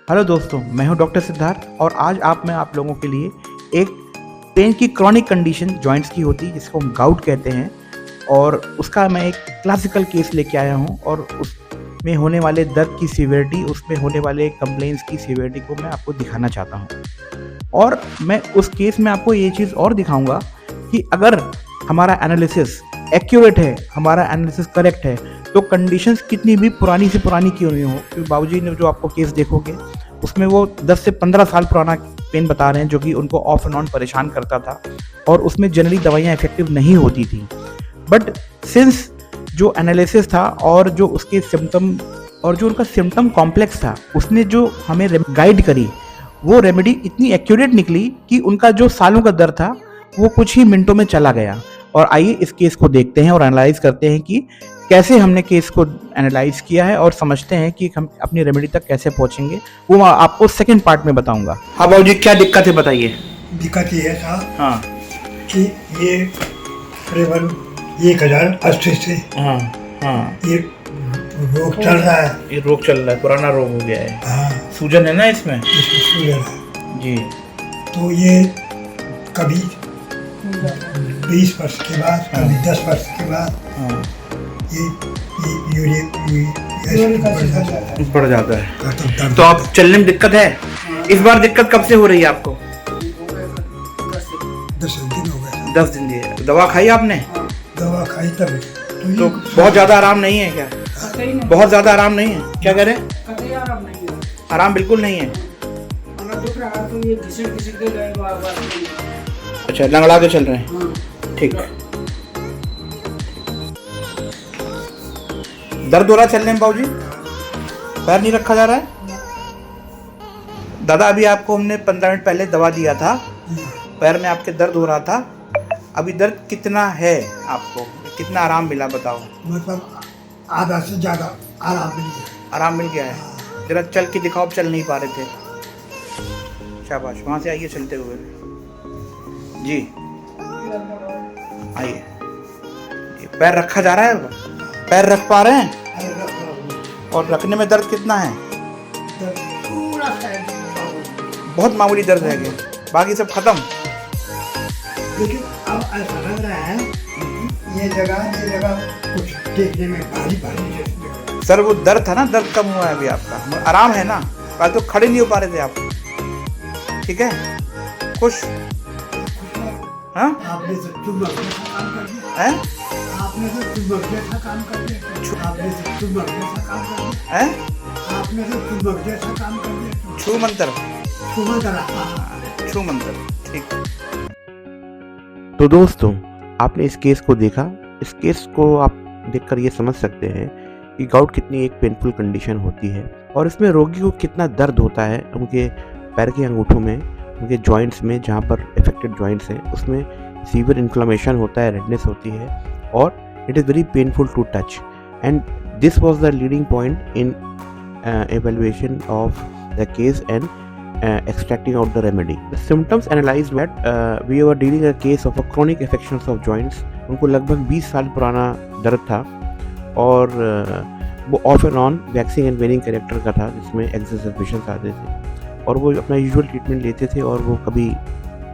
Hello दोस्तों, मैं हूं डॉक्टर सिद्धार्थ और आज मैं आप लोगों के लिए एक पेन की क्रॉनिक कंडीशन जॉइंट्स की होती है जिसको हम गाउट कहते हैं और उसका मैं एक क्लासिकल केस लेके आया हूं और उसमें होने वाले दर्द की सीवियरिटी, उसमें होने वाले कंप्लेंट्स की सीवियरिटी को मैं आपको दिखाना चाहता हूं। और मैं उस केस में आपको ये चीज़ और दिखाऊंगा कि अगर हमारा एनालिसिस एक्यूरेट है, हमारा एनालिसिस करेक्ट है, तो कंडीशंस कितनी भी पुरानी से पुरानी क्यों नहीं हो, क्योंकि बाबूजी ने जो आपको केस देखोगे उसमें वो 10 से 15 साल पुराना पेन बता रहे हैं जो कि उनको ऑफ एंड ऑन परेशान करता था और उसमें जनरली दवाइयाँ इफेक्टिव नहीं होती थी। बट सिंस जो एनालिसिस था और जो उसके सिम्टम और जो उनका सिम्टम कॉम्प्लेक्स था, उसने जो हमें गाइड करी वो रेमेडी इतनी एक्यूरेट निकली कि उनका जो सालों का दर्द था वो कुछ ही मिनटों में चला गया। और आइए इस केस को देखते हैं और एनालाइज करते हैं कि कैसे हमने केस को एनालाइज किया है और समझते हैं कि हम अपनी रेमेडी तक कैसे पहुंचेंगे। वो मैं आपको सेकंड पार्ट में बताऊंगा। हाँ बाबू जी, क्या दिक्कत है बताइए। दिक्कत ये है साहब, हाँ, कि ये करीबन 1080 से हाँ, हाँ, ये रोग चल रहा है। ये रोग चल रहा है, पुराना रोग हो गया है। हाँ, सूजन है ना इसमें? इसमें सूजन है। जी। तो ये कभी 20 वर्ष के बाद, कभी 10 वर्ष के बाद हाँ, ये यूरिक बढ़ जाता है। दर्द तो आप चलने में दिक्कत है? इस बार दिक्कत कब से हो रही है आपको? 10 दिन हो गए। 10 दिन की है। दवा खाई आपने? दवा खाई तब तो बहुत ज्यादा आराम नहीं है क्या? बहुत ज्यादा आराम नहीं है? क्या कह रहे हैं? आराम बिल्कुल नहीं है। अच्छा, लंगड़ा के चल रहे हैं। ठीक। दर्द हो रहा है चलने में बाबूजी? पैर नहीं रखा जा रहा है? दादा, अभी आपको हमने 15 मिनट पहले दवा दिया था, पैर में आपके दर्द हो रहा था। अभी दर्द कितना है आपको? कितना आराम मिला बताओ? मतलब आधा से ज़्यादा आराम मिल गया। आराम मिल गया है। जरा चल के दिखाओ, चल नहीं पा रहे थे। शाबाश, वहाँ से आइए चलते हुए जी, आइए। पैर रखा जा रहा है? पैर रख पा रहे हैं? और रखने में दर्द कितना है? बहुत मामूली दर्द है क्या? बाकी सब खत्म? लेकिन अब ऐसा लग रहा है ये जगह कुछ देखने में भारी भारी जैसे। सर वो दर्द था ना, दर्द कम हुआ है अभी आपका, आराम है ना? कल तो खड़े नहीं हो पा रहे थे आप। ठीक है, खुश? हाँ, आपने तो चुम्बक जैसा काम कर दिया। हैं? आपने तो चुम्बक जैसा काम कर दिया। आपने तो चुम्बक जैसा काम कर दिया। हैं? आपने तो चुम्बक जैसा काम कर दिया। छू मंत्र? छू छू मंत्र, ठीक। तो दोस्तों, आपने इस केस को देखा। इस केस को आप देखकर ये समझ सकते हैं कि गाउट कितनी एक पेनफुल कंडीशन होती है और इसमें रोगी को कितना दर्द होता है उनके पैर के अंगूठों में, उनके जॉइंट्स में, जहाँ पर इफेक्टेड जॉइंट्स हैं उसमें सीवियर इन्फ्लेमेशन होता है, रेडनेस होती है और it is very painful to touch. And this was the leading point in evaluation of the case and extracting out the remedy. The symptoms analyzed that we were dealing a case of a chronic affections of joints. उनको लगभग 20 साल पुराना दर्द था और वो of and on waxing and वेनिंग character का था, जिसमें एक्सरसाइजेशंस आते थे और वो अपना यूजुअल ट्रीटमेंट लेते थे और वो कभी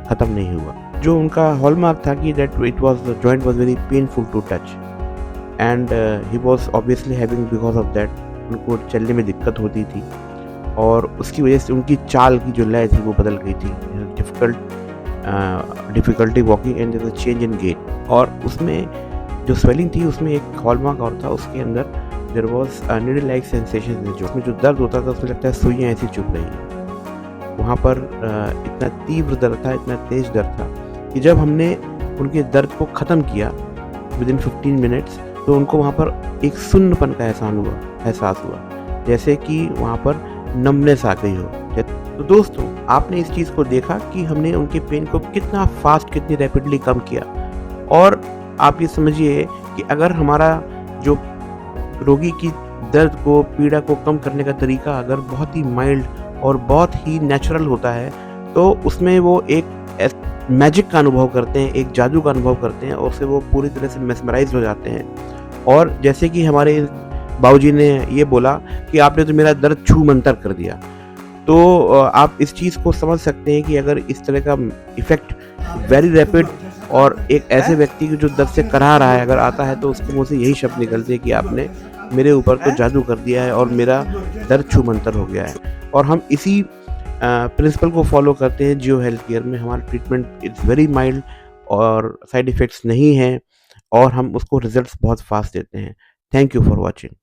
ख़त्म नहीं हुआ। जो उनका हॉलमार्क था कि that it was the joint was very painful to touch and he was obviously having, because of that उनको चलने में दिक्कत होती थी और उसकी वजह से उनकी चाल की जो लय थी वो बदल गई थी। Difficulty walking and there change in gait. और उसमें जो स्वेलिंग थी उसमें एक हॉलमार्क और था, उसके अंदर there was needle like sensation. जो उसमें जो दर्द होता था उसमें लगता है सुइयाँ ऐसी चुभ रही हैं। वहाँ पर इतना तीव्र दर्द था, इतना तेज दर्द था कि जब हमने उनके दर्द को ख़त्म किया विदिन 15 मिनट्स, तो उनको वहाँ पर एक सुन्नपन का एहसास हुआ, जैसे कि वहाँ पर नमनेस आ गई हो। तो दोस्तों, आपने इस चीज़ को देखा कि हमने उनके पेन को कितना फास्ट, कितनी रैपिडली कम किया। और आप ये समझिए कि अगर हमारा जो रोगी की दर्द को, पीड़ा को कम करने का तरीका अगर बहुत ही माइल्ड और बहुत ही नेचुरल होता है, तो उसमें वो एक मैजिक का अनुभव करते हैं, एक जादू का अनुभव करते हैं और उससे वो पूरी तरह से मेस्मराइज हो जाते हैं। और जैसे कि हमारे बाबूजी ने ये बोला कि आपने तो मेरा दर्द छू मंतर कर दिया, तो आप इस चीज़ को समझ सकते हैं कि अगर इस तरह का इफ़ेक्ट वेरी रैपिड और एक ऐसे व्यक्ति की जो दर्द से कराह रहा है अगर आता है, तो उसके मुँह से यही शब्द निकलते हैं कि आपने मेरे ऊपर तो जादू कर दिया है और मेरा दर्द छूमंतर हो गया है। और हम इसी प्रिंसिपल को फॉलो करते हैं जियो हेल्थ केयर में। हमारा ट्रीटमेंट इज़ वेरी माइल्ड और साइड इफ़ेक्ट्स नहीं हैं और हम उसको रिज़ल्ट्स बहुत फ़ास्ट देते हैं। Thank you for watching.